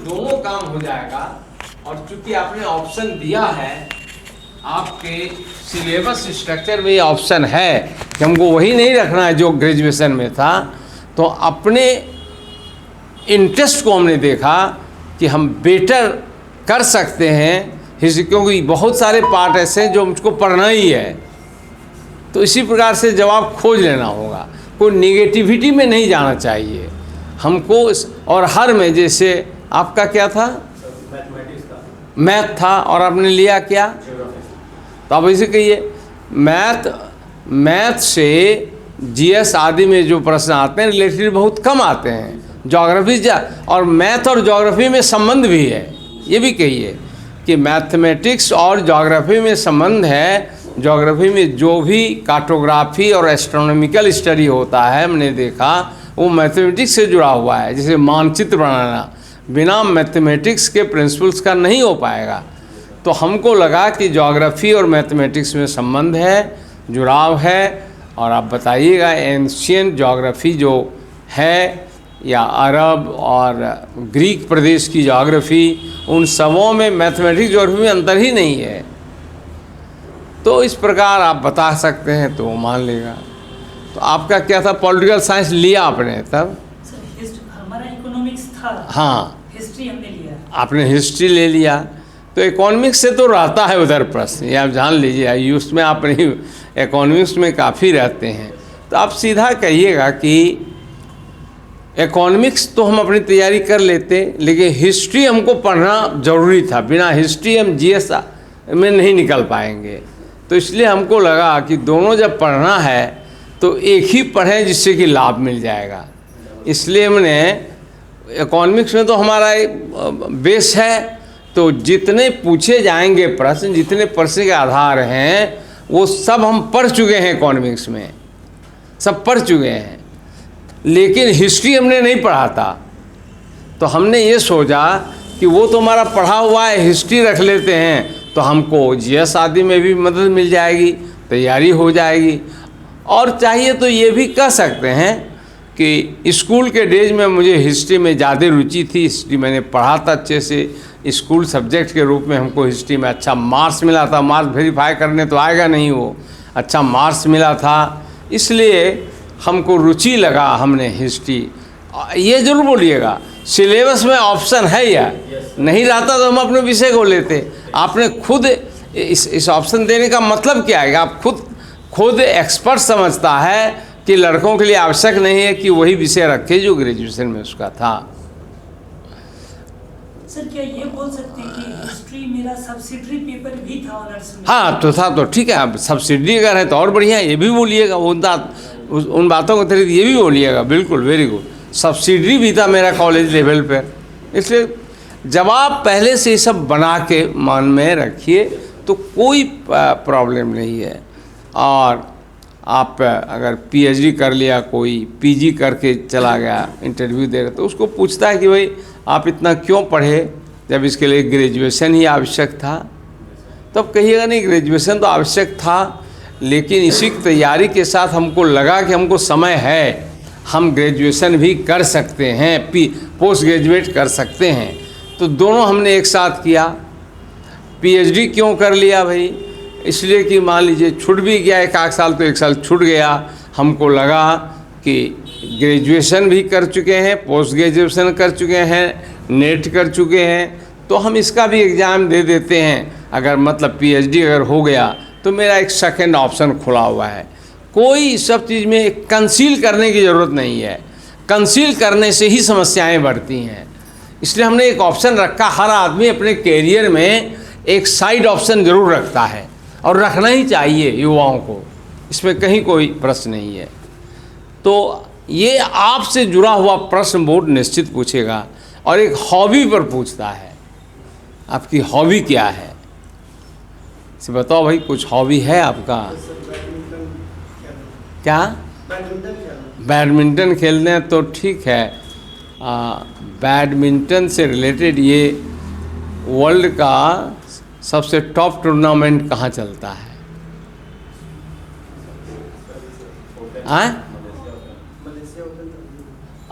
दोनों काम हो जाएगा। और चूंकि आपने ऑप्शन दिया है, आपके सिलेबस स्ट्रक्चर में ये ऑप्शन है कि हमको वही नहीं रखना है जो ग्रेजुएशन में था, तो अपने इंटरेस्ट को हमने देखा कि हम बेटर कर सकते हैं हिस्ट्री, क्योंकि बहुत सारे पार्ट ऐसे हैं जो मुझको पढ़ना ही है। तो इसी प्रकार से जवाब खोज लेना होगा, कोई नेगेटिविटी में नहीं जाना चाहिए हमको। और हर में, जैसे आपका क्या था, मैथ था, और आपने लिया क्या, तो आप ऐसे कहिए मैथ से जीएस आदि में जो प्रश्न आते हैं रिलेटेड बहुत कम आते हैं। ज्योग्राफी और मैथ और ज्योग्राफी में संबंध भी है, ये भी कहिए कि मैथमेटिक्स और ज्योग्राफी में संबंध है। ज्योग्राफी में जो भी कार्टोग्राफी और एस्ट्रोनॉमिकल स्टडी होता है, हमने देखा वो मैथमेटिक्स से जुड़ा हुआ है। जैसे मानचित्र बनाना बिना मैथमेटिक्स के प्रिंसिपल्स का नहीं हो पाएगा। तो हमको लगा कि ज्योग्राफी और मैथमेटिक्स में संबंध है, जुड़ाव है। और आप बताइएगा एंशियंट ज्योग्राफी जो है, या अरब और ग्रीक प्रदेश की ज्योग्राफी, उन सबों में मैथमेटिक्स ज्योग्राफी में अंतर ही नहीं है। तो इस प्रकार आप बता सकते हैं, तो मान लेगा। तो आपका क्या था, पॉलिटिकल साइंस लिया आपने तब? हमारा इकोनॉमिक्स था। हाँ, हिस्ट्री हमने लिया। आपने हिस्ट्री ले लिया, तो इकोनॉमिक्स से तो रहता है उधर प्रश्न, ये आप जान लीजिए। उसमें आप नहीं, इकोनॉमिक्स में काफ़ी रहते हैं। तो आप सीधा कहिएगा कि इकोनॉमिक्स तो हम अपनी तैयारी कर लेते, लेकिन हिस्ट्री हमको पढ़ना ज़रूरी था। बिना हिस्ट्री हम जीएस में नहीं निकल पाएंगे। तो इसलिए हमको लगा कि दोनों जब पढ़ना है तो एक ही पढ़ें जिससे कि लाभ मिल जाएगा। इसलिए हमने इकोनॉमिक्स में तो हमारा बेस है, तो जितने पूछे जाएंगे प्रश्न, जितने प्रश्न के आधार हैं, वो सब हम पढ़ चुके हैं। इकोनॉमिक्स में सब पढ़ चुके हैं, लेकिन हिस्ट्री हमने नहीं पढ़ा था। तो हमने ये सोचा कि वो तो हमारा पढ़ा हुआ है, हिस्ट्री रख लेते हैं, तो हमको जीएस आदि में भी मदद मिल जाएगी, तैयारी हो जाएगी। और चाहिए तो ये भी कह सकते हैं कि स्कूल के डेज में मुझे हिस्ट्री में ज़्यादा रुचि थी, हिस्ट्री मैंने पढ़ा था अच्छे से। स्कूल सब्जेक्ट के रूप में हमको हिस्ट्री में अच्छा मार्क्स मिला था। मार्क्स वेरीफाई करने तो आएगा नहीं, वो अच्छा मार्क्स मिला था, इसलिए हमको रुचि लगा। हमने हिस्ट्री, ये जरूर बोलिएगा सिलेबस में ऑप्शन है या नहीं रहता तो हम अपने विषय को लेते। आपने खुद इस ऑप्शन देने का मतलब क्या है कि आप खुद एक्सपर्ट समझता है कि लड़कों के लिए आवश्यक नहीं है कि वही विषय रखे जो ग्रेजुएशन में उसका था। सर क्या ये बोल सकते हैं कि हिस्ट्री मेरा सब्सिडरी पेपर भी था ऑनर्स में? हाँ, तो था, तो ठीक है। आप सब्सिडी अगर है तो और बढ़िया है, ये भी बोलिएगा। उन बातों को अतिरिक्त ये भी बोलिएगा। बिल्कुल, वेरी गुड। सब्सिडरी भी था मेरा कॉलेज लेवल पर। इसलिए जब आप पहले से ये सब बना के मन में रखिए तो कोई प्रॉब्लम नहीं है। और आप अगर पीएचडी कर लिया, कोई पीजी करके चला गया इंटरव्यू दे रहे, तो उसको पूछता है कि भाई आप इतना क्यों पढ़े जब इसके लिए ग्रेजुएशन ही आवश्यक था। तब कहिएगा नहीं, ग्रेजुएशन तो आवश्यक था, लेकिन इसी की तैयारी के साथ हमको लगा कि हमको समय है, हम ग्रेजुएशन भी कर सकते हैं, पोस्ट ग्रेजुएट कर सकते हैं। तो दोनों हमने एक साथ किया। पीएचडी क्यों कर लिया भाई? इसलिए कि मान लीजिए छूट भी गया एक आध साल, तो एक साल छूट गया। हमको लगा कि ग्रेजुएशन भी कर चुके हैं, पोस्ट ग्रेजुएशन कर चुके हैं, नेट कर चुके हैं, तो हम इसका भी एग्ज़ाम दे देते हैं। अगर मतलब पीएचडी अगर हो गया तो मेरा एक सेकंड ऑप्शन खुला हुआ है। कोई सब चीज़ में कंसील करने की ज़रूरत नहीं है। कंसील करने से ही समस्याएं बढ़ती हैं। इसलिए हमने एक ऑप्शन रखा। हर आदमी अपने कैरियर में एक साइड ऑप्शन ज़रूर रखता है, और रखना ही चाहिए युवाओं को, इसमें कहीं कोई प्रश्न नहीं है। तो ये आपसे जुड़ा हुआ प्रश्न बोर्ड निश्चित पूछेगा, और एक हॉबी पर पूछता है। आपकी हॉबी क्या है, से बताओ भाई, कुछ हॉबी है आपका? क्या? बैडमिंटन खेलते हैं, तो ठीक है। बैडमिंटन से रिलेटेड ये वर्ल्ड का सबसे टॉप टूर्नामेंट कहाँ चलता है?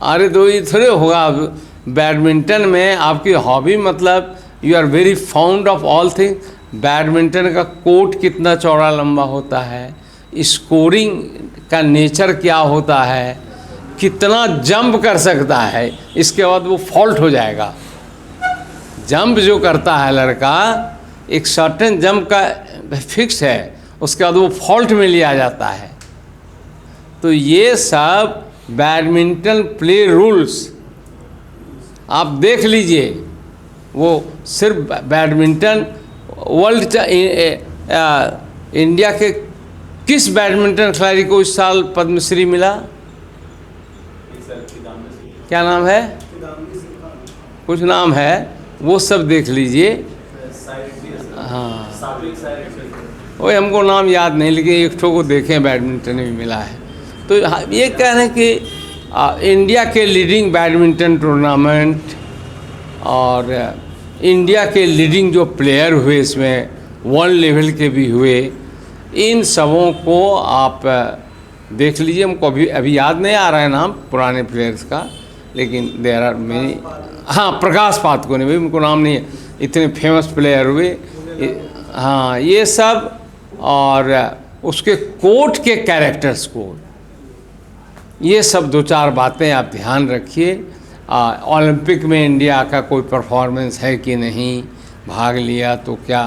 अरे तो ये थोड़े होगा, बैडमिंटन में आपकी हॉबी मतलब you are very found of all thing. Badminton का कोर्ट कितना चौड़ा लंबा होता है, स्कोरिंग का नेचर क्या होता है, कितना जंप कर सकता है, इसके बाद वो फॉल्ट हो जाएगा। जंप जो करता है लड़का, एक सर्टेन जंप का फिक्स है, उसके बाद वो फॉल्ट में लिया जाता है। तो ये सब बैडमिंटन प्ले रूल्स आप देख लीजिए। वो सिर्फ बैडमिंटन वर्ल्ड इंडिया के किस बैडमिंटन खिलाड़ी को इस साल पद्मश्री मिला? क्या नाम है? कुछ नाम है, वो सब देख लीजिए। हाँ, वही हमको नाम याद नहीं, लेकिन एक ठो को देखें बैडमिंटन में मिला है। तो ये कह रहे हैं कि इंडिया के लीडिंग बैडमिंटन टूर्नामेंट और इंडिया के लीडिंग जो प्लेयर हुए इसमें, वर्ल्ड लेवल के भी हुए, इन सबों को आप देख लीजिए। हमको अभी याद नहीं आ रहा है नाम पुराने प्लेयर्स का, लेकिन देर आर मेनी। हाँ, प्रकाश पादुकोण भी, उनको नाम नहीं है, इतने फेमस प्लेयर हुए। हाँ, ये सब, और उसके कोर्ट के कैरेक्टर्स को, ये सब दो चार बातें आप ध्यान रखिए। ओलंपिक में इंडिया का कोई परफॉर्मेंस है कि नहीं, भाग लिया तो क्या,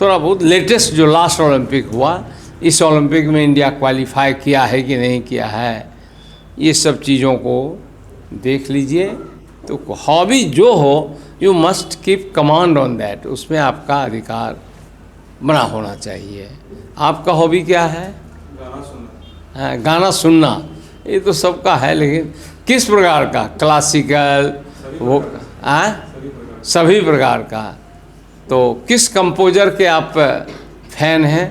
थोड़ा बहुत लेटेस्ट जो लास्ट ओलंपिक हुआ, इस ओलंपिक में इंडिया क्वालिफाई किया है कि नहीं किया है, ये सब चीज़ों को देख लीजिए। तो हॉबी जो हो, you must keep command on that, उसमें आपका अधिकार बना होना चाहिए। आपका हॉबी क्या है? गाना सुनना। हाँ, गाना सुनना, ये तो सबका है, लेकिन किस प्रकार का? क्लासिकल, वो सभी प्रकार का। तो किस कंपोजर के आप फैन हैं?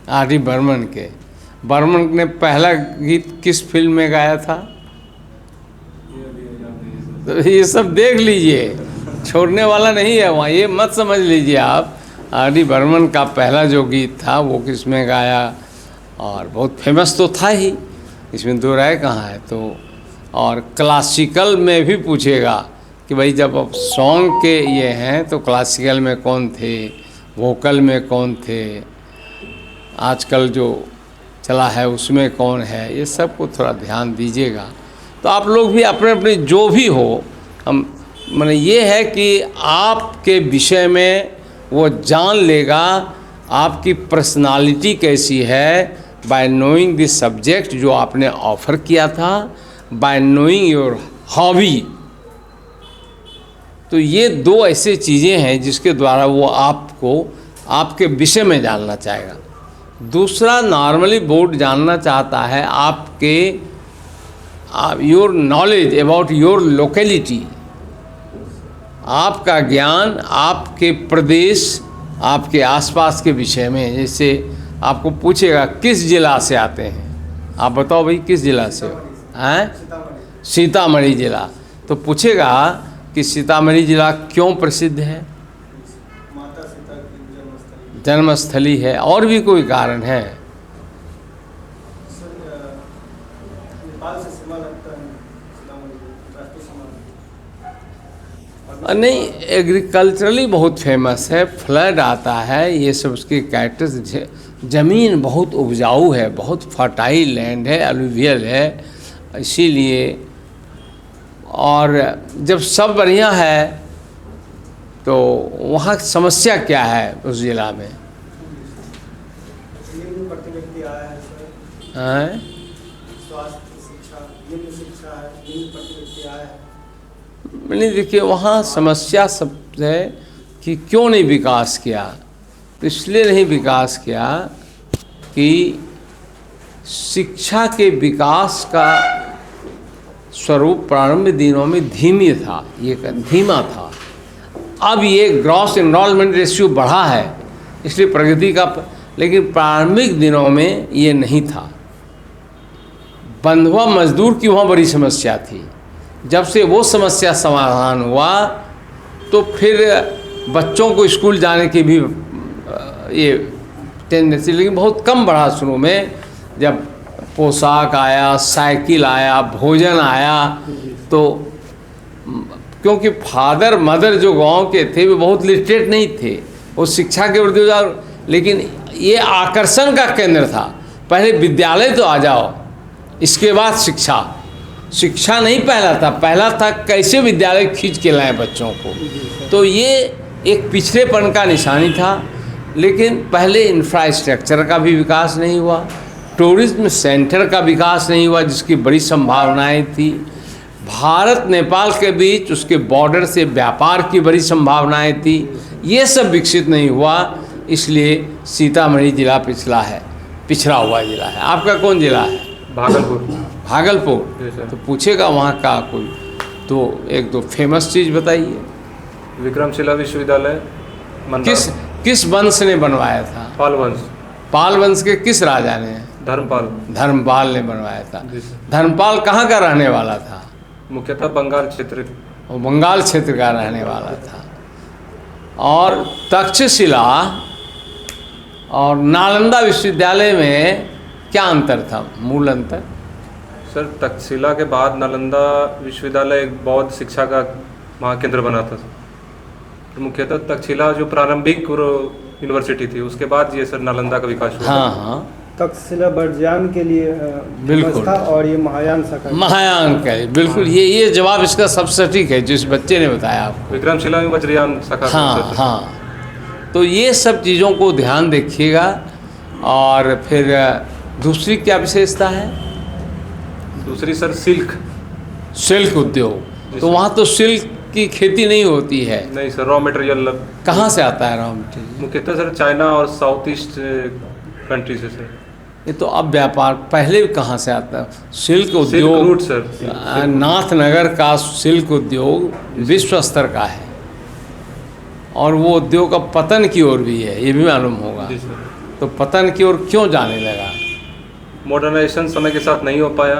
आर डी बर्मन के। बर्मन ने पहला गीत किस फिल्म में गाया था? तो ये सब देख लीजिए, छोड़ने वाला नहीं है वहाँ, ये मत समझ लीजिए आप। आर डी बर्मन का पहला जो गीत था वो किस में गाया, और बहुत फेमस तो था ही, इसमें दो राय कहाँ है। तो और क्लासिकल में भी पूछेगा कि भाई जब अब सॉन्ग के ये हैं तो क्लासिकल में कौन थे, वोकल में कौन थे, आजकल जो चला है उसमें कौन है, ये सब को थोड़ा ध्यान दीजिएगा। तो आप लोग भी अपने अपने जो भी हो, हम माने ये है कि आपके विषय में वो जान लेगा आपकी पर्सनालिटी कैसी है, बाय नोइंग दिस सब्जेक्ट जो आपने ऑफर किया था, बाय नोइंग योर हॉबी। तो ये दो ऐसे चीज़ें हैं जिसके द्वारा वो आपको आपके विषय में जानना चाहेगा। दूसरा, नॉर्मली बोर्ड जानना चाहता है आपके your knowledge about your locality, आपका ज्ञान आपके प्रदेश, आपके आसपास के विषय में। जैसे आपको पूछेगा किस जिला से आते हैं, आप बताओ भाई किस जिला से हो, हैं? सीतामढ़ी जिला। तो पूछेगा कि सीतामढ़ी जिला क्यों प्रसिद्ध है? माता सीता की जन्मस्थली है, और भी कोई कारण है? नेपाल से सीमा लगता है, राष्ट्रीय सीमा। नहीं, एग्रीकल्चरली बहुत फेमस है, फ्लड आता है, ये सब उसके कैरेक्टर्स। ज़मीन बहुत उपजाऊ है, बहुत फर्टाइल लैंड है, अलुवियल है, इसीलिए। और जब सब बढ़िया है तो वहाँ समस्या क्या है उस जिला में? ये भी प्रति व्यक्ति आया है सर, हैं? स्वास्थ्य शिक्षा, ये भी शिक्षा है, ये भी प्रति व्यक्ति आया है। नहीं, देखिए वहाँ समस्या सब है कि क्यों नहीं विकास किया। तो इसलिए नहीं विकास किया कि शिक्षा के विकास का स्वरूप प्रारंभिक दिनों में धीमी था, ये धीमा था। अब ये ग्रॉस एनरोलमेंट रेशियो बढ़ा है, इसलिए प्रगति का, लेकिन प्रारंभिक दिनों में ये नहीं था। बंधुआ मजदूर की वहाँ बड़ी समस्या थी। जब से वो समस्या समाधान हुआ तो फिर बच्चों को स्कूल जाने की भी ये टेंडेंसी, लेकिन बहुत कम बढ़ा शुरू में। जब पोशाक आया, साइकिल आया, भोजन आया। तो क्योंकि फादर मदर जो गांव के थे वे बहुत लिटरेट नहीं थे, वो शिक्षा के प्रति, लेकिन ये आकर्षण का केंद्र था। पहले विद्यालय तो आ जाओ, इसके बाद शिक्षा। शिक्षा नहीं पहला था, पहला था कैसे विद्यालय खींच के लाएं बच्चों को। तो ये एक पिछड़ेपन का निशानी था। लेकिन पहले इंफ्रास्ट्रक्चर का भी विकास नहीं हुआ, टूरिज्म सेंटर का विकास नहीं हुआ जिसकी बड़ी संभावनाएं थी। भारत नेपाल के बीच उसके बॉर्डर से व्यापार की बड़ी संभावनाएं थी, ये सब विकसित नहीं हुआ। इसलिए सीतामढ़ी जिला पिछड़ा हुआ जिला है। आपका कौन जिला है? भागलपुर। भागलपुर। तो पूछेगा वहाँ का कोई तो एक दो फेमस चीज़ बताइए। विक्रमशिला विश्वविद्यालय किस वंश ने बनवाया था? पाल वंश। पाल वंश के किस राजा ने? धर्मपाल ने बनवाया था। धर्मपाल कहाँ का रहने वाला था? मुख्यतः बंगाल क्षेत्र। वो बंगाल क्षेत्र का रहने वाला था। और तक्षशिला और नालंदा विश्वविद्यालय में क्या अंतर था, मूल अंतर? सर, तक्षशिला के बाद नालंदा विश्वविद्यालय एक बौद्ध शिक्षा का महाकेंद्र बना था। तो मुख्यतः तक्षशिला जो प्रारंभिक यूनिवर्सिटी थी, उसके बाद ये सर नालंदा का विकास हुआ। हाँ। तक्षशिला वज्रयान के लिए बिल्कुल था और ये महायान शाखा। महायान का बिल्कुल। ये जवाब इसका सबसे सटीक है जिस बच्चे ने बताया आपको। विक्रमशिला में वज्रयान शाखा। हाँ। तो ये सब चीज़ों को ध्यान देखिएगा। और फिर दूसरी क्या विशेषता है? दूसरी सर सिल्क उद्योग। तो वहाँ तो सिल्क की खेती नहीं होती है? नहीं सर, रॉ मटेरियल कहाँ से आता है रॉ मटेरियल? मुख्यतः सर चाइना और साउथ ईस्ट कंट्री से सर। ये तो अब व्यापार पहले कहाँ से आता है? सिल्क उद्योग रूट सर। नाथनगर का सिल्क उद्योग विश्व स्तर का है और वो उद्योग का पतन की ओर भी है, ये भी मालूम होगा। तो पतन की ओर क्यों जाने लगा? मॉडर्नाइजेशन समय के साथ नहीं हो पाया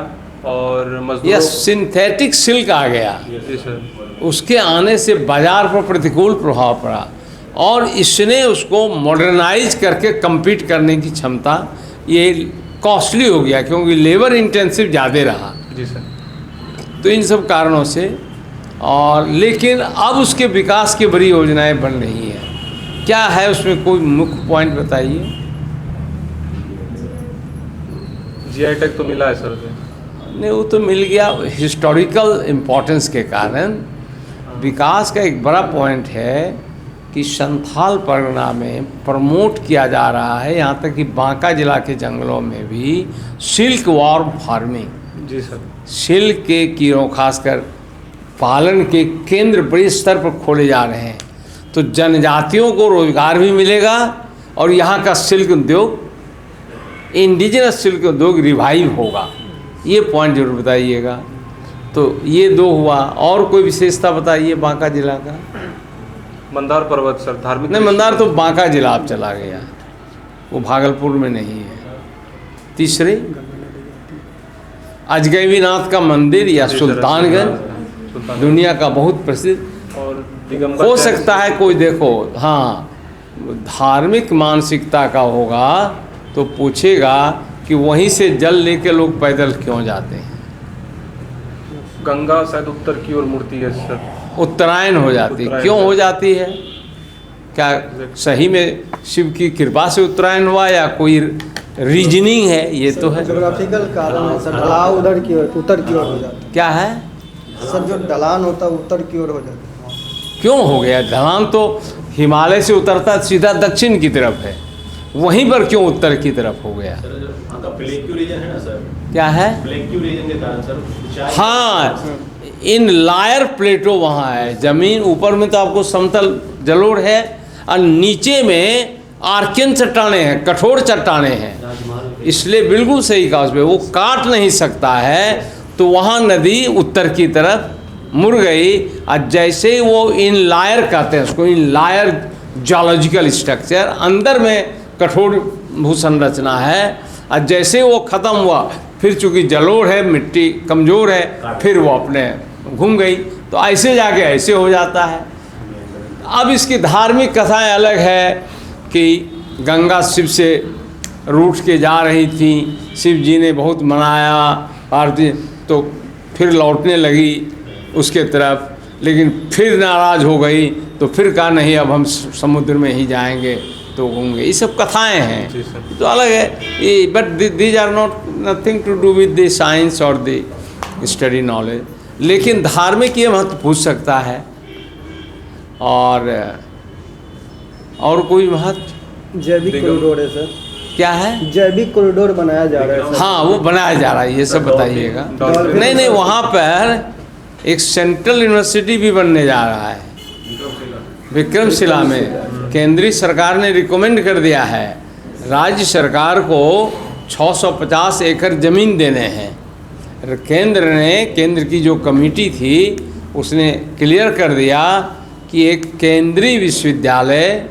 और मजदूरों। यह सिंथेटिक सिल्क आ गया, जी सर। उसके आने से बाजार पर प्रतिकूल प्रभाव पड़ा और इसने उसको मॉडर्नाइज करके compete करने की क्षमता, ये कॉस्टली हो गया क्योंकि लेबर इंटेंसिव ज़्यादा रहा। जी सर। तो इन सब कारणों से और लेकिन अब उसके विकास की बड़ी योजनाएं बन रही हैं। क्या है उसमें कोई मुख्य पॉइंट बताइए? GI टैग तो मिला है सर। नहीं, वो तो मिल गया हिस्टोरिकल इम्पोर्टेंस के कारण। विकास का एक बड़ा पॉइंट है कि संथाल परगना में प्रमोट किया जा रहा है, यहाँ तक कि बांका जिला के जंगलों में भी सिल्क वॉर्म फार्मिंग। जी सर। सिल्क के कीड़ों खासकर पालन के केंद्र बड़े स्तर पर खोले जा रहे हैं। तो जनजातियों को रोजगार भी मिलेगा और यहाँ का सिल्क उद्योग, इंडिजिनस सिल्क उद्योग रिवाइव होगा। ये पॉइंट जरूर बताइएगा। तो ये दो हुआ। और कोई विशेषता बताइए बांका जिला का? मंदार पर्वत सर, धार्मिक। नहीं, मंदार तो बांका जिला अब चला गया, वो भागलपुर में नहीं है। तीसरे अजगैबीनाथ का मंदिर या सुल्तानगंज, दुनिया का बहुत प्रसिद्ध। और दिगंबर हो सकता है कोई देखो, हाँ, धार्मिक मानसिकता का होगा तो पूछेगा कि वहीं से जल लेके लोग पैदल क्यों जाते हैं? गंगा शायद उत्तर की ओर मूर्ति है सर। उत्तरायण हो जाती है। क्यों हो जाती है? क्या सही में शिव की कृपा से उत्तरायण हुआ या कोई रीजनिंग है? ये तो है ज्योग्राफिकल कारण है सर। ढलाव उधर की ओर, उत्तर की ओर हो जाता है। क्या है सर? जो ढलान होता है उत्तर की ओर हो जाता है। क्यों हो गया? ढलान तो हिमालय से उतरता सीधा दक्षिण की तरफ है, वहीं पर क्यों उत्तर की तरफ हो गया? प्लेक्यू रीजन है ना सर? क्या है? प्लेक्यू रीजन के कारण सर। हाँ, इन लायर प्लेटो वहाँ है। जमीन ऊपर में तो आपको समतल जलोढ़ है और नीचे में आर्कियन चट्टाने हैं, कठोर चट्टाने हैं। इसलिए बिल्कुल सही कहा उसमें, वो काट नहीं सकता है। तो वहाँ नदी उत्तर की तरफ मुड़ गई और जैसे ही वो इन लायर कहते हैं उसको, इन लायर जियोलॉजिकल स्ट्रक्चर, अंदर में कठोर भूसंरचना है और जैसे वो ख़त्म हुआ फिर चूँकि जलोढ़ है, मिट्टी कमज़ोर है, फिर वो अपने घूम गई। तो ऐसे जाके ऐसे हो जाता है। अब इसकी धार्मिक कथाएं अलग है कि गंगा शिव से रूठ के जा रही थी, शिव जी ने बहुत मनाया आरती, तो फिर लौटने लगी उसके तरफ, लेकिन फिर नाराज़ हो गई, तो फिर कहा नहीं अब हम समुद्र में ही जाएंगे तो होंगे। ये सब कथाएं हैं तो अलग है ये, but these are not nothing to do with the science और द स्टडी नॉलेज। लेकिन धार्मिक ये महत्व पूछ सकता है। और कोई महत्व? जैविक कॉरिडोर है सर। क्या है? जैविक कॉरिडोर बनाया जा रहा है सर। हाँ, वो बनाया जा रहा है, ये सब बताइएगा। नहीं, वहाँ पर एक सेंट्रल यूनिवर्सिटी भी बनने जा रहा है विक्रमशिला में। केंद्रीय सरकार ने रिकमेंड कर दिया है राज्य सरकार को 650 एकड़ ज़मीन देने हैं। केंद्र की जो कमेटी थी उसने क्लियर कर दिया कि एक केंद्रीय विश्वविद्यालय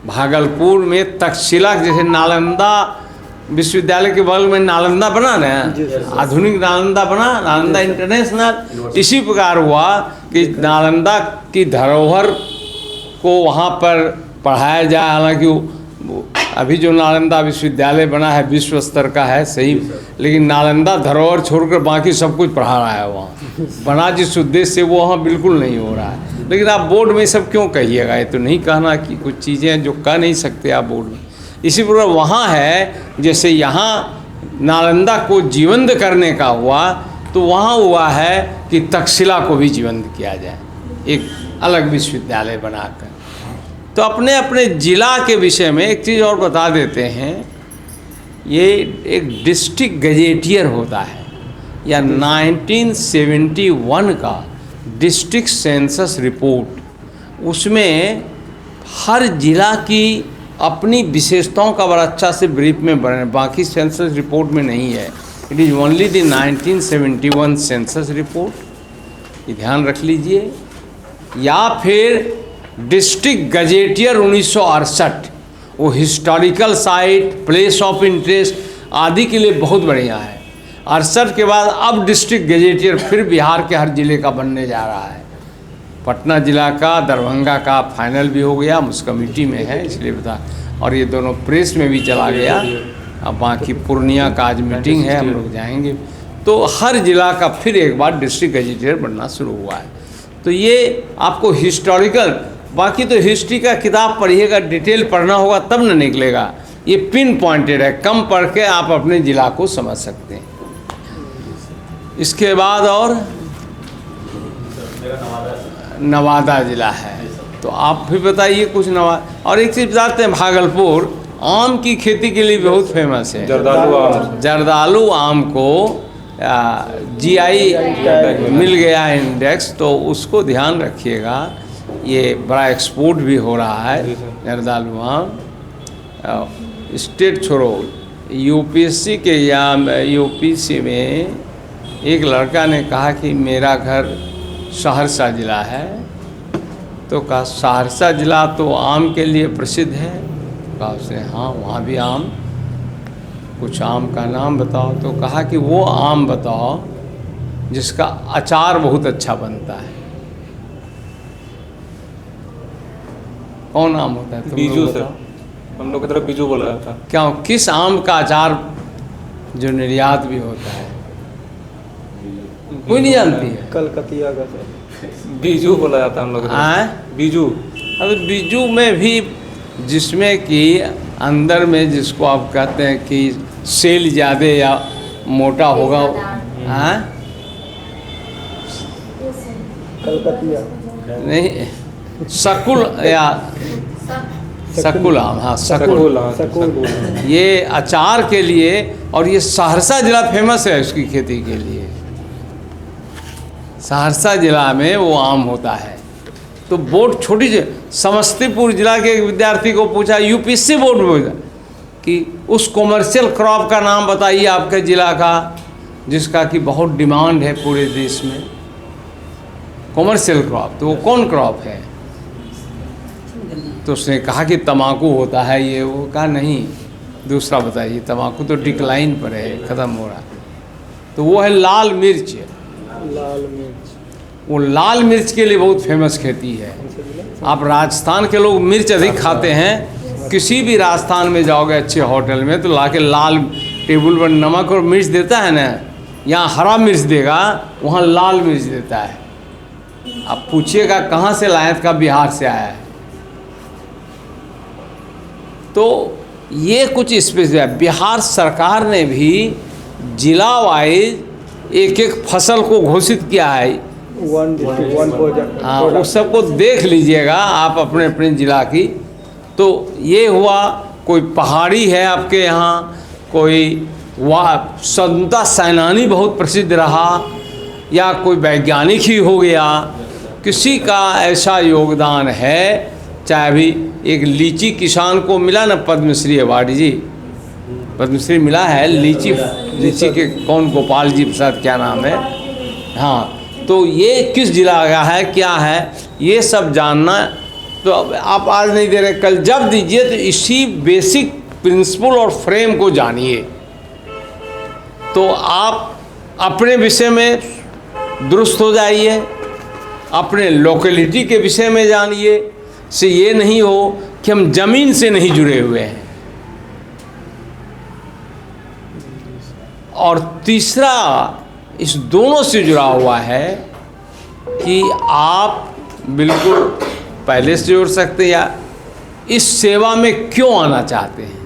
भागलपुर में तक्षशिला, जैसे नालंदा विश्वविद्यालय के बगल में नालंदा बना ना, आधुनिक नालंदा बना, नालंदा इंटरनेशनल, इसी प्रकार हुआ कि नालंदा की धरोहर को वहाँ पर पढ़ाया जाए। हालांकि अभी जो नालंदा विश्वविद्यालय बना है विश्व स्तर का है सही, लेकिन नालंदा धरोहर छोड़कर बाकी सब कुछ पढ़ा रहा है वहाँ, बना जिस उद्देश्य से वो वहाँ बिल्कुल नहीं हो रहा है। लेकिन आप बोर्ड में सब क्यों कहिएगा, ये तो नहीं कहना कि कुछ चीज़ें जो कह नहीं सकते आप बोर्ड में। इसी प्रकार वहाँ है, जैसे यहाँ नालंदा को जीवंत करने का हुआ तो वहाँ हुआ है कि तक्षशिला को भी जीवंत किया जाए एक अलग विश्वविद्यालय बनाकर। तो अपने अपने ज़िला के विषय में एक चीज़ और बता देते हैं, ये एक डिस्ट्रिक्ट गजेटियर होता है या 1971 का डिस्ट्रिक्ट सेंसस रिपोर्ट, उसमें हर ज़िला की अपनी विशेषताओं का बड़ा अच्छा से ब्रीफ में बने, बाकी सेंसस रिपोर्ट में नहीं है। It is only the 1971 census report, ये ध्यान रख लीजिए। या फिर डिस्ट्रिक्ट गजेटियर 1968, वो historical site, place of interest आदि के लिए बहुत बढ़िया है। 68 के बाद अब डिस्ट्रिक्ट गजेटियर फिर बिहार के हर ज़िले का बनने जा रहा है। पटना जिला का, दरभंगा का फाइनल भी हो गया, उस कमेटी में है इसलिए बता, और ये दोनों प्रेस में भी चला गया। अब बाकी पूर्णिया का आज मीटिंग है, हम लोग जाएंगे। तो हर जिला का फिर एक बार डिस्ट्रिक्ट गजेटियर बनना शुरू हुआ है। तो ये आपको हिस्टोरिकल, बाकी तो हिस्ट्री का किताब पढ़िएगा, डिटेल पढ़ना होगा तब न निकलेगा। ये पिन पॉइंटेड है, कम पढ़ के आप अपने ज़िला को समझ सकते हैं। इसके बाद और नवादा ज़िला है, तो आप भी बताइए कुछ नवादा। और एक चीज़ बताते हैं, भागलपुर आम की खेती के लिए बहुत फेमस है। जर्दालू आम को GI मिल गया है इंडेक्स, तो उसको ध्यान रखिएगा। ये बड़ा एक्सपोर्ट भी हो रहा है जर्दालू आम। स्टेट छोड़ो, UPSC के या UPC में एक लड़का ने कहा कि मेरा घर सहरसा ज़िला है, तो कहा सहरसा ज़िला तो आम के लिए प्रसिद्ध है। कहा उसने हाँ, वहाँ भी आम, कुछ आम का नाम बताओ। तो कहा कि वो आम बताओ जिसका अचार बहुत अच्छा बनता है। कौन आम होता है? बीजू सर, हम लोग की तरफ बीजू बोला जाता है। क्या, किस आम का अचार जो निर्यात भी होता है? कोई नहीं जानती है? कलकतिया का सर बीजू बोला जाता है हम लोग। बीजू। अब बीजू में भी जिसमें कि अंदर में जिसको आप कहते हैं कि सेल ज़्यादा या मोटा होगा, हाँ कलकतिया नहीं, सकुल या सकुल आम, हाँ सकुल। ये अचार के लिए, और ये सहरसा ज़िला फेमस है उसकी खेती के लिए। सहरसा ज़िला में वो आम होता है। तो बोर्ड छोटी से, समस्तीपुर जिला के एक विद्यार्थी को पूछा, UPSC बोर्ड में, कि उस कॉमर्शियल क्रॉप का नाम बताइए आपके ज़िला का जिसका कि बहुत डिमांड है पूरे देश में। कॉमर्शियल क्रॉप, तो वो कौन क्रॉप है? तो उसने कहा कि तम्बाकू होता है ये। वो कहा नहीं, दूसरा बताइए। तम्बाकू तो डिक्लाइन पर है, ख़त्म हो रहा। तो वो है लाल मिर्च। लाल मिर्च, वो लाल मिर्च के लिए बहुत फेमस खेती है। आप राजस्थान के लोग मिर्च अधिक खाते हैं, किसी भी राजस्थान में जाओगे अच्छे होटल में तो लाके लाल टेबल पर नमक और मिर्च देता है ना, यहाँ हरा मिर्च देगा, वहाँ लाल मिर्च देता है। अब पूछिएगा कहाँ से लाया, का बिहार से आया है। तो ये कुछ स्पेशल है। बिहार सरकार ने भी जिला वाइज एक एक फसल को घोषित किया है। हाँ, उस सबको देख लीजिएगा आप अपने अपने ज़िला की। तो ये हुआ, कोई पहाड़ी है आपके यहाँ, कोई स्वतंत्रता सेनानी बहुत प्रसिद्ध रहा, या कोई वैज्ञानिक ही हो गया, किसी का ऐसा योगदान है। चाहे अभी एक लीची किसान को मिला ना पद्मश्री अवार्ड जी, पद्मश्री मिला है लीची के कौन, गोपाल जी प्रसाद क्या नाम है। हाँ, तो ये किस जिला का है, क्या है, ये सब जानना। तो आप आज नहीं दे रहे, कल जब दीजिए तो इसी बेसिक प्रिंसिपल और फ्रेम को जानिए, तो आप अपने विषय में दुरुस्त हो जाइए, अपने लोकेलिटी के विषय में जानिए। से ये नहीं हो कि हम ज़मीन से नहीं जुड़े हुए हैं। और तीसरा इस दोनों से जुड़ा हुआ है कि आप बिल्कुल पहले से जोड़ सकते हैं या इस सेवा में क्यों आना चाहते हैं।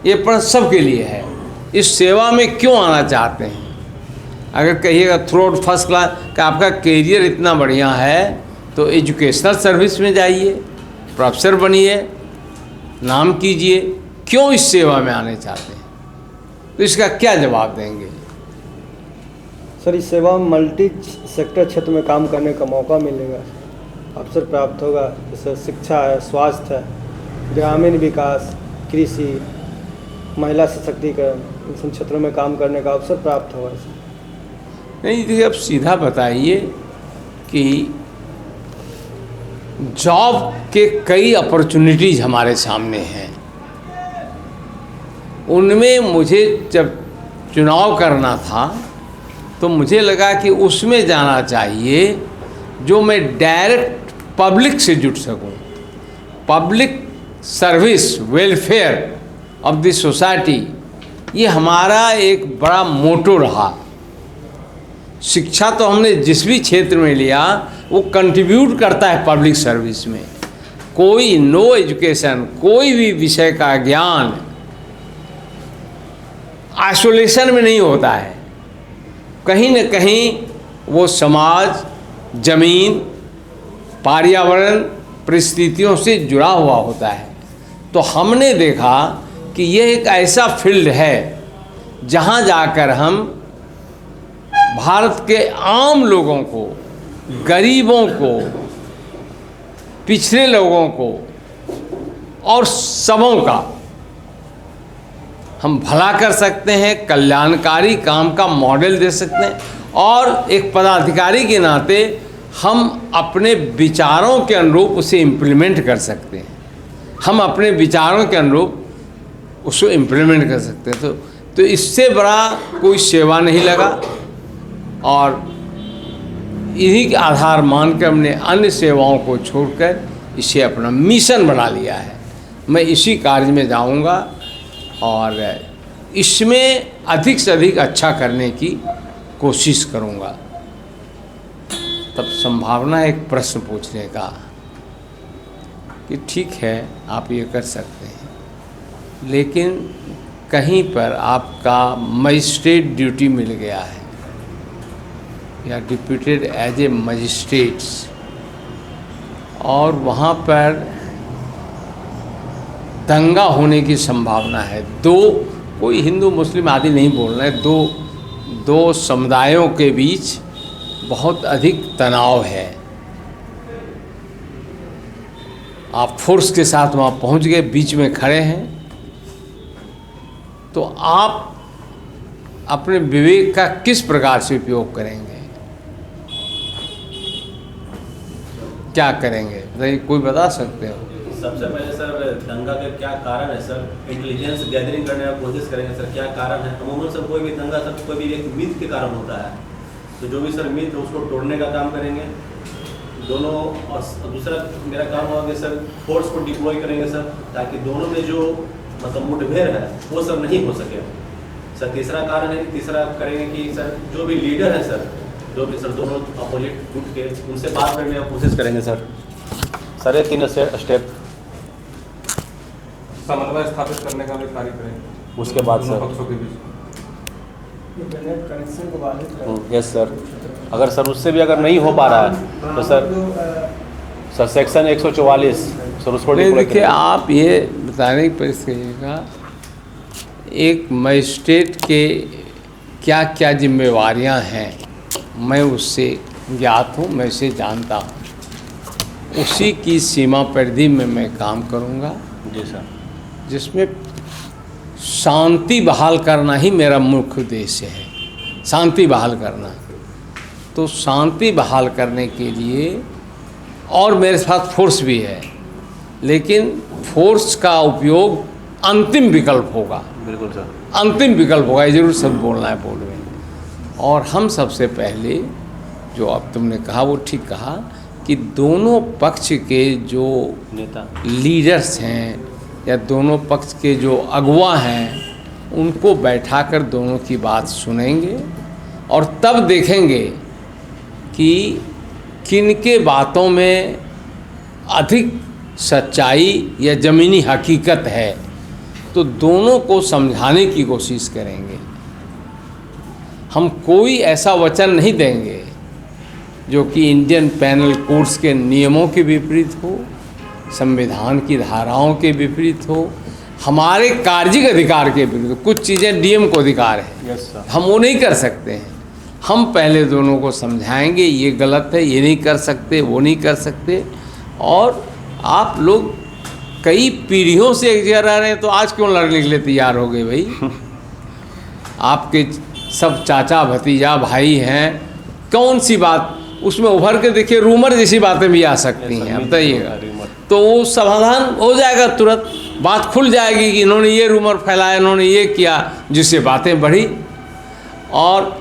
ये प्रश्न सबके लिए है, इस सेवा में क्यों आना चाहते हैं। अगर कहिएगा थ्रू आउट फर्स्ट क्लास का आपका करियर इतना बढ़िया है तो एजुकेशनल सर्विस में जाइए, प्रोफेसर बनिए, नाम कीजिए, क्यों इस सेवा में आने चाहते हैं। तो इसका क्या जवाब देंगे। सर, इस सेवा में मल्टी सेक्टर क्षेत्र में काम करने का मौका मिलेगा, अवसर प्राप्त होगा, जैसे शिक्षा है, स्वास्थ्य है, ग्रामीण विकास, कृषि, महिला सशक्तिकरण, इन सब क्षेत्रों में काम करने का अवसर प्राप्त होगा। नहीं, देखिए अब सीधा बताइए कि जॉब के कई अपॉर्चुनिटीज़ हमारे सामने हैं, उनमें मुझे जब चुनाव करना था तो मुझे लगा कि उसमें जाना चाहिए जो मैं डायरेक्ट पब्लिक से जुड़ सकूं। Public service, welfare of the society, ये हमारा एक बड़ा मोटो रहा। शिक्षा तो हमने जिस भी क्षेत्र में लिया वो कंट्रीब्यूट करता है पब्लिक सर्विस में। कोई नो एजुकेशन, कोई भी विषय का ज्ञान आइसोलेशन में नहीं होता है, कहीं न कहीं वो समाज, जमीन, पर्यावरण, परिस्थितियों से जुड़ा हुआ होता है। तो हमने देखा कि यह एक ऐसा फील्ड है जहां जाकर हम भारत के आम लोगों को, गरीबों को, पिछड़े लोगों को और सबों का हम भला कर सकते हैं, कल्याणकारी काम का मॉडल दे सकते हैं। और एक पदाधिकारी के नाते हम अपने विचारों के अनुरूप उसे इम्प्लीमेंट कर सकते हैं, हम अपने विचारों के अनुरूप उसको इम्प्लीमेंट कर सकते हैं। तो इससे बड़ा कोई सेवा नहीं लगा। और इन्हीं के आधार मानकर हमने अन्य सेवाओं को छोड़कर इसे अपना मिशन बना लिया है। मैं इसी कार्य में जाऊंगा और इसमें अधिक से अधिक अच्छा करने की कोशिश करूंगा। तब संभावना एक प्रश्न पूछने का कि ठीक है आप ये कर सकते हैं, लेकिन कहीं पर आपका मजिस्ट्रेट ड्यूटी मिल गया है या डिप्यूटेड एज ए मजिस्ट्रेट्स, और वहाँ पर दंगा होने की संभावना है। कोई हिंदू मुस्लिम आदि नहीं बोल रहे, दो समुदायों के बीच बहुत अधिक तनाव है। आप फोर्स के साथ वहाँ पहुँच गए, बीच में खड़े हैं, तो आप अपने विवेक का किस प्रकार से उपयोग करेंगे, क्या करेंगे, नहीं कोई बता सकते हो। सबसे पहले सर दंगा का क्या कारण है सर, इंटेलिजेंस गैदरिंग करने की कोशिश करेंगे सर, क्या कारण है। अमूमन सर कोई भी दंगा सर कोई भी एक मिथ के कारण होता है, तो जो भी सर मिथ है उसको तोड़ने का काम करेंगे। दोनों, और दूसरा मेरा काम होगा कि सर फोर्स को डिप्लॉय करेंगे सर, ताकि दोनों में जो मतलब मुठभेड़ है वो सब नहीं हो सके सर। तीसरा कारण है, तीसरा करेंगे कि सर जो भी लीडर है सर, जो भी सर दोनों अपोजिट गुट के, उनसे बात करने की कोशिश करेंगे सर। सर ये 3 स्टेप समन्वय स्थापित करने का भी कार्य करेंगे उसके बाद दोनों सर पक्षों के बीच। इंटरनेट कनेक्शन को बाधित करें। यस सर, अगर सर उससे भी अगर नहीं हो पा रहा है तो सर सेक्शन 144 सर उसको नहीं, डिप्लॉय देखिए करेंगे। आप ये बताने की प्रयास करिएगा एक मजिस्ट्रेट के क्या क्या जिम्मेवारियां हैं, मैं उससे ज्ञात हूँ, मैं उसे जानता हूँ। उसी की सीमा परिधि में मैं काम करूँगा, जी सर। जिसमें शांति बहाल करना ही मेरा मुख्य उद्देश्य है, शांति बहाल करना। तो शांति बहाल करने के लिए, और मेरे साथ फोर्स भी है, लेकिन फोर्स का उपयोग अंतिम विकल्प होगा, बिल्कुल सर। अंतिम विकल्प होगा, ये जरूर सब बोलना है, बोल रहे हैं। और हम सबसे पहले जो अब तुमने कहा वो ठीक कहा कि दोनों पक्ष के जो नेता लीडर्स हैं या दोनों पक्ष के जो अगुवा हैं, उनको बैठाकर दोनों की बात सुनेंगे और तब देखेंगे कि किनके बातों में अधिक सच्चाई या ज़मीनी हकीकत है, तो दोनों को समझाने की कोशिश करेंगे। हम कोई ऐसा वचन नहीं देंगे जो कि इंडियन पैनल कोड्स के नियमों के विपरीत हो, संविधान की धाराओं के विपरीत हो, हमारे कार्य अधिकार के विपरीत हो। कुछ चीज़ें डीएम को अधिकार है, यस सर। हम वो नहीं कर सकते हैं। हम पहले दोनों को समझाएंगे ये गलत है, ये नहीं कर सकते, वो नहीं कर सकते। और आप लोग कई पीढ़ियों से एक जगह रह रहे हैं, तो आज क्यों लड़ने के लिए तैयार हो गए भाई? आपके सब चाचा भतीजा भाई हैं, कौन सी बात उसमें उभर के देखिए, रूमर जैसी बातें भी आ सकती हैं, बताइएगा। तो वो समाधान हो जाएगा तुरंत, बात खुल जाएगी कि इन्होंने ये रूमर फैलाया, इन्होंने ये किया, जिससे बातें बढ़ी और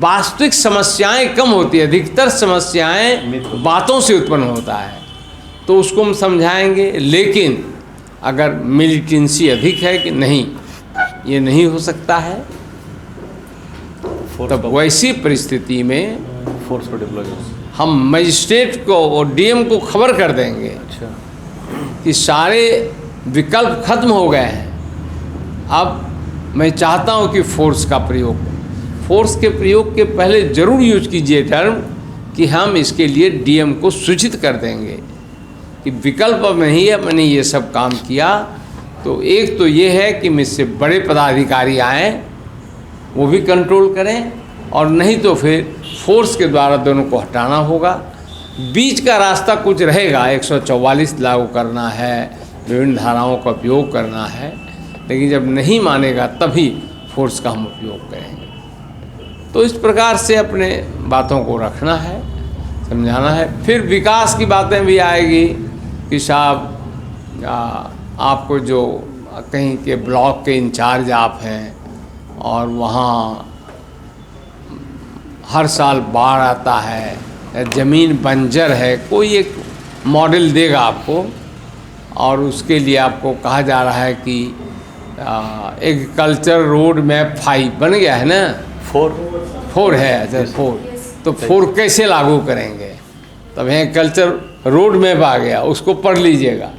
वास्तविक समस्याएं कम होती है। अधिकतर समस्याएं बातों से उत्पन्न होता है, तो उसको हम समझाएंगे। लेकिन अगर मिलिटेंसी अधिक है कि नहीं, ये नहीं हो सकता है, तब वैसी परिस्थिति में फोर्स को डिप्लॉय हम मजिस्ट्रेट को और डीएम को खबर कर देंगे कि सारे विकल्प खत्म हो गए हैं। अब मैं चाहता हूं कि फोर्स का प्रयोग, फोर्स के प्रयोग के पहले ज़रूर यूज कीजिए टर्म कि हम इसके लिए डीएम को सूचित कर देंगे कि विकल्प अब नहीं है, मैंने ये सब काम किया। तो एक तो ये है कि मुझसे बड़े पदाधिकारी आएँ, वो भी कंट्रोल करें, और नहीं तो फिर फोर्स के द्वारा दोनों को हटाना होगा। बीच का रास्ता कुछ रहेगा, 144 लागू करना है, विभिन्न धाराओं का उपयोग करना है, लेकिन जब नहीं मानेगा तभी फोर्स का हम उपयोग करेंगे। तो इस प्रकार से अपने बातों को रखना है, समझाना है। फिर विकास की बातें भी आएगी कि साहब आपको जो कहीं के ब्लॉक के इंचार्ज आप हैं और वहाँ हर साल बाढ़ आता है, ज़मीन बंजर है, कोई एक मॉडल देगा आपको और उसके लिए आपको कहा जा रहा है कि एग्रीकल्चर रोड मैप 5 बन गया है ना, 4 है, अच्छा 4, तो 4 कैसे लागू करेंगे? तब एग्रीकल्चर रोड मैप आ गया, उसको पढ़ लीजिएगा।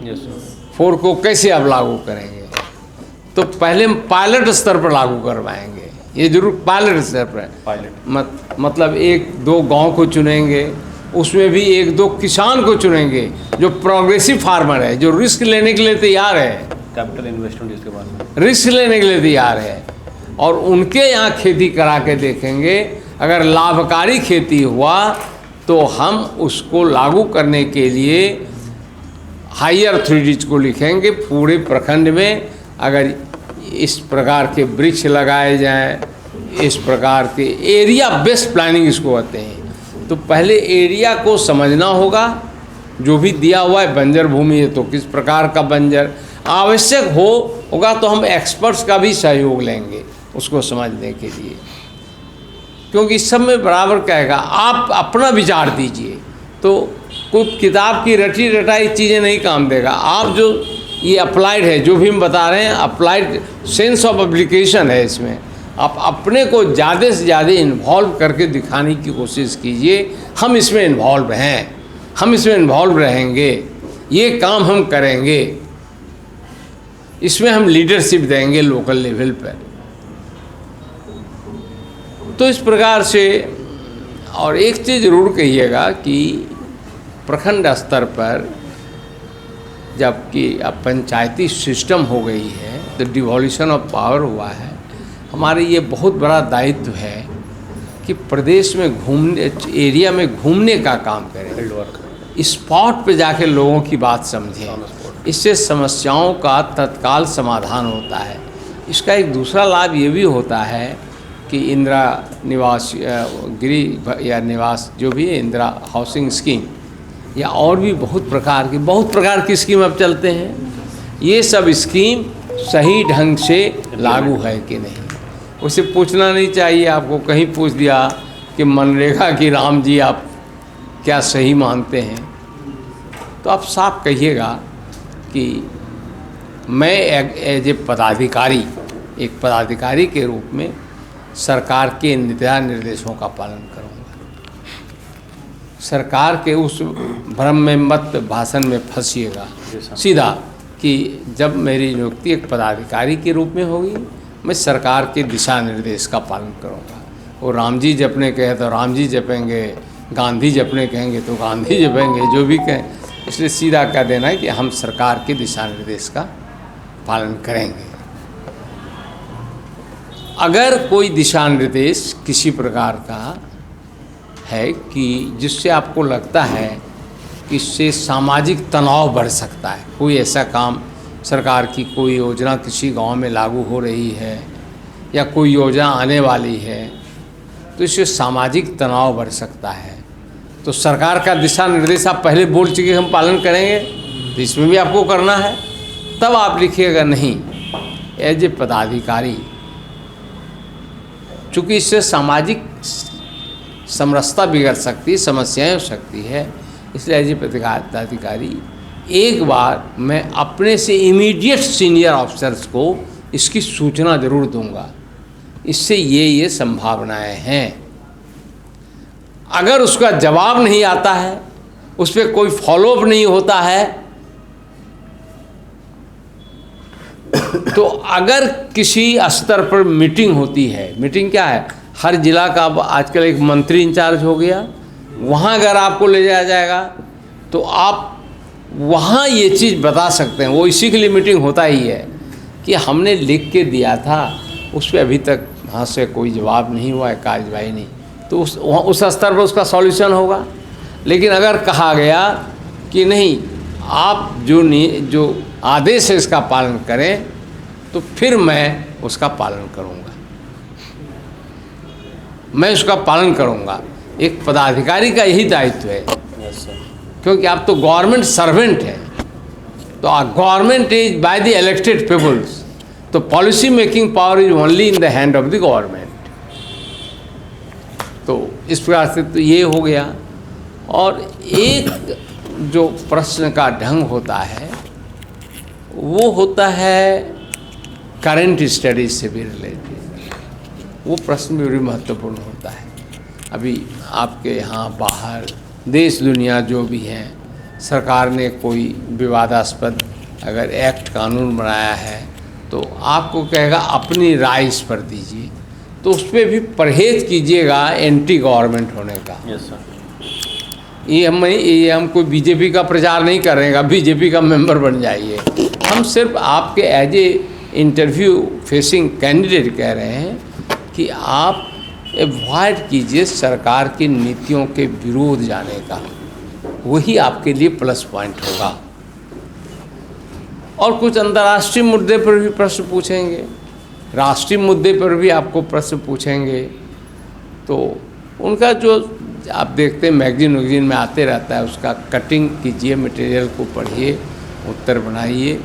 4 को कैसे आप लागू करेंगे? तो पहले हम पायलट स्तर पर लागू करवाएंगे, ये जरूर पायलट स्तर पर, मतलब 1-2 गांव को चुनेंगे, उसमें भी 1-2 किसान को चुनेंगे जो प्रोग्रेसिव फार्मर है, जो रिस्क लेने के लिए तैयार है, कैपिटल इन्वेस्टमेंट इसके बाद में रिस्क लेने के लिए तैयार है, और उनके यहाँ खेती करा के देखेंगे। अगर लाभकारी खेती हुआ तो हम उसको लागू करने के लिए हायर अथॉरिटीज को लिखेंगे पूरे प्रखंड में। अगर इस प्रकार के वृक्ष लगाए जाएं, इस प्रकार के एरिया बेस्ड प्लानिंग इसको कहते हैं, तो पहले एरिया को समझना होगा। जो भी दिया हुआ है बंजर भूमि है तो किस प्रकार का बंजर आवश्यक होगा, तो हम एक्सपर्ट्स का भी सहयोग लेंगे उसको समझने के लिए, क्योंकि सब में बराबर कहेगा। आप अपना विचार दीजिए, तो कोई किताब की रटी रटाई चीज़ें नहीं काम देगा। आप जो ये अप्लाइड है, जो भी हम बता रहे हैं, अप्लाइड सेंस ऑफ एप्लीकेशन है इसमें। आप अपने को ज़्यादा से ज़्यादा इन्वॉल्व करके दिखाने की कोशिश कीजिए, हम इसमें इन्वॉल्व हैं, हम इसमें इन्वॉल्व रहेंगे, ये काम हम करेंगे, इसमें हम लीडरशिप देंगे लोकल लेवल पर। तो इस प्रकार से। और एक चीज़ ज़रूर कहिएगा कि प्रखंड स्तर पर जबकि अब पंचायती सिस्टम हो गई है, तो डिवॉल्यूशन ऑफ पावर हुआ है, हमारे ये बहुत बड़ा दायित्व है कि प्रदेश में घूमने, एरिया में घूमने का काम करें, स्पॉट पे जाके लोगों की बात समझें, इससे समस्याओं का तत्काल समाधान होता है। इसका एक दूसरा लाभ ये भी होता है कि इंदिरा निवास गृह या निवास जो भी है, इंदिरा हाउसिंग स्कीम या और भी बहुत प्रकार की स्कीम अब चलते हैं, ये सब स्कीम सही ढंग से लागू है कि नहीं, उसे पूछना नहीं चाहिए। आपको कहीं पूछ दिया कि मनरेगा की राम जी आप क्या सही मानते हैं, तो आप साफ कहिएगा कि मैं एज ए पदाधिकारी, एक पदाधिकारी के रूप में सरकार के दिशा निर्देशों का पालन करूंगा। सरकार के उस भ्रम में मत भाषण में फंसिएगा सीधा कि जब मेरी नियुक्ति एक पदाधिकारी के रूप में होगी, मैं सरकार के दिशा निर्देश का पालन करूंगा। वो राम जी जपने कहे तो राम जी जपेंगे, गांधी जपने कहेंगे तो गांधी जपेंगे, जो भी कहें। इसलिए सीधा कह देना है कि हम सरकार के दिशा निर्देश का पालन करेंगे। अगर कोई दिशा निर्देश किसी प्रकार का है कि जिससे आपको लगता है कि इससे सामाजिक तनाव बढ़ सकता है, कोई ऐसा काम, सरकार की कोई योजना किसी गांव में लागू हो रही है या कोई योजना आने वाली है, तो इससे सामाजिक तनाव बढ़ सकता है, तो सरकार का दिशा निर्देश आप पहले बोल चुके हम पालन करेंगे, तो इसमें भी आपको करना है। तब आप लिखिएगा नहीं, एज ए पदाधिकारी, चूँकि इससे सामाजिक समरसता बिगड़ सकती है, समस्याएं हो सकती है, इसलिए एज ए पदाधिकारी एक बार मैं अपने से इमीडिएट सीनियर ऑफिसर्स को इसकी सूचना ज़रूर दूंगा, इससे ये संभावनाएं हैं। अगर उसका जवाब नहीं आता है, उस पर कोई फॉलोअप नहीं होता है, तो अगर किसी स्तर पर मीटिंग होती है, मीटिंग क्या है, हर जिला का आजकल एक मंत्री इंचार्ज हो गया, वहाँ अगर आपको ले जाया जाएगा तो आप वहाँ ये चीज़ बता सकते हैं। वो इसी के लिए मीटिंग होता ही है कि हमने लिख के दिया था, उस पर अभी तक वहाँ से कोई जवाब नहीं हुआ है, कार्यवाही नहीं, तो उस स्तर पर उसका सॉल्यूशन होगा। लेकिन अगर कहा गया कि नहीं, आप जो आदेश है इसका पालन करें, तो फिर मैं उसका पालन करूँगा, मैं उसका पालन करूँगा। एक पदाधिकारी का यही दायित्व है, क्योंकि आप तो गवर्नमेंट सर्वेंट हैं, तो government is by the elected peoples, तो policy making power is only in the hand of the government. तो इस प्रकार से तो ये हो गया। और एक जो प्रश्न का ढंग होता है वो होता है करंट स्टडीज से भी रिलेटेड, वो प्रश्न भी बड़ी महत्वपूर्ण होता है। अभी आपके यहाँ बाहर देश दुनिया जो भी हैं, सरकार ने कोई विवादास्पद अगर एक्ट कानून बनाया है तो आपको कहेगा अपनी राय इस पर दीजिए, तो उस पर भी परहेज कीजिएगा एंटी गवर्नमेंट होने का। Yes sir. ये हम कोई बीजेपी का प्रचार नहीं कर रहे हैं, बीजेपी का मेंबर बन जाइए। हम सिर्फ आपके as a interview facing candidate कह रहे हैं कि आप अवॉइड कीजिए सरकार की नीतियों के विरोध जाने का, वही आपके लिए प्लस पॉइंट होगा। और कुछ अंतर्राष्ट्रीय मुद्दे पर भी प्रश्न पूछेंगे, राष्ट्रीय मुद्दे पर भी आपको प्रश्न पूछेंगे, तो उनका जो आप देखते हैं मैगजीन में आते रहता है, उसका कटिंग कीजिए, मटेरियल को पढ़िए, उत्तर बनाइए।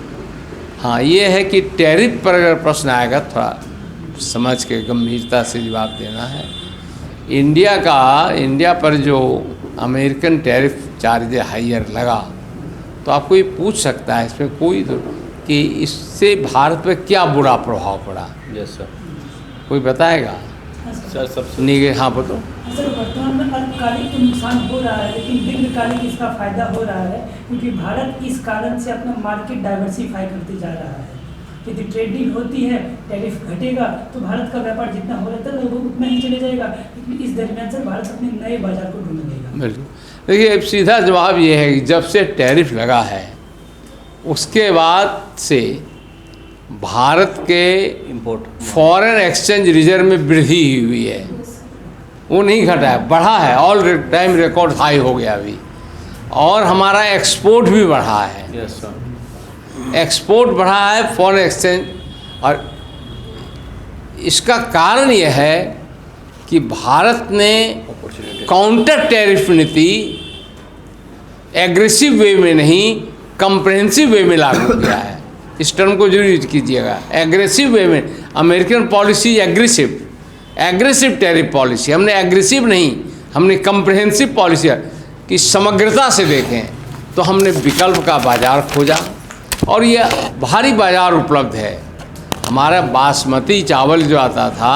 हाँ, ये है कि टैरिफ पर अगर प्रश्न आएगा थोड़ा समझ के गंभीरता से जवाब देना है। इंडिया पर जो अमेरिकन टैरिफ चार्ज हाइयर लगा, तो आपको ये पूछ सकता है इसमें कोई तो कि इससे भारत पे क्या बुरा प्रभाव पड़ा? Yes sir. कोई बताएगा? सर सबसे नहीं, हाँ बताओ। सर वर्तमान में अल्पकालिक तो नुकसान हो रहा है, लेकिन दीर्घकालिक इसका फायदा हो रहा है, क्योंकि भारत इस कारण से अपना मार्केट डाइवर्सिफाई करते जा रहा है। यदि ट्रेड डील होती है, टैरिफ घटेगा तो भारत का व्यापार जितना हो रहा था लगभग उतना ही चले जाएगा, लेकिन इस दरमियान सर भारत अपने नए बाजार को ढूंढ लेगा। बिल्कुल। देखिए, अब सीधा जवाब ये है कि जब से टैरिफ लगा है उसके बाद से भारत के इम्पोर्ट फॉरेन एक्सचेंज रिजर्व में वृद्धि हुई है, वो नहीं घटा है, बढ़ा है, ऑल टाइम रिकॉर्ड हाई हो गया अभी। और हमारा एक्सपोर्ट भी बढ़ा है, यस सर। एक्सपोर्ट बढ़ा है फॉरेन एक्सचेंज। और इसका कारण यह है कि भारत ने काउंटर टैरिफ नीति एग्रेसिव वे में नहीं, कंप्रहेंसिव वे में लागू किया है। इस टर्म को जरूर यूज कीजिएगा, एग्रेसिव वे में। American policy aggressive, aggressive tariff policy, हमने एग्रेसिव नहीं, हमने कंप्रहेंसिव पॉलिसी की समग्रता से देखें तो हमने विकल्प का बाजार खोजा और ये भारी बाजार उपलब्ध है। हमारा बासमती चावल जो आता था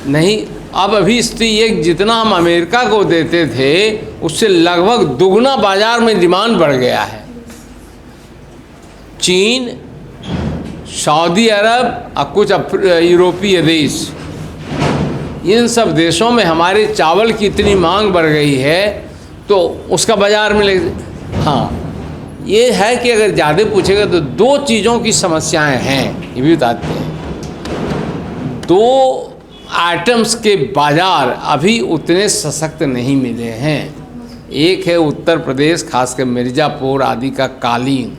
नहीं, अब अभी स्थिति ये जितना हम अमेरिका को देते थे उससे लगभग दुगना बाजार में डिमांड बढ़ गया है। चीन, सऊदी अरब और कुछ यूरोपीय देश, इन सब देशों में हमारे चावल की इतनी मांग बढ़ गई है तो उसका बाजार मिले। हाँ, ये है कि अगर ज़्यादा पूछेगा तो दो चीज़ों की समस्याएं हैं, ये भी बताते हैं। दो आइटम्स के बाजार अभी उतने सशक्त नहीं मिले हैं। एक है उत्तर प्रदेश, खासकर मिर्ज़ापुर आदि का कालीन,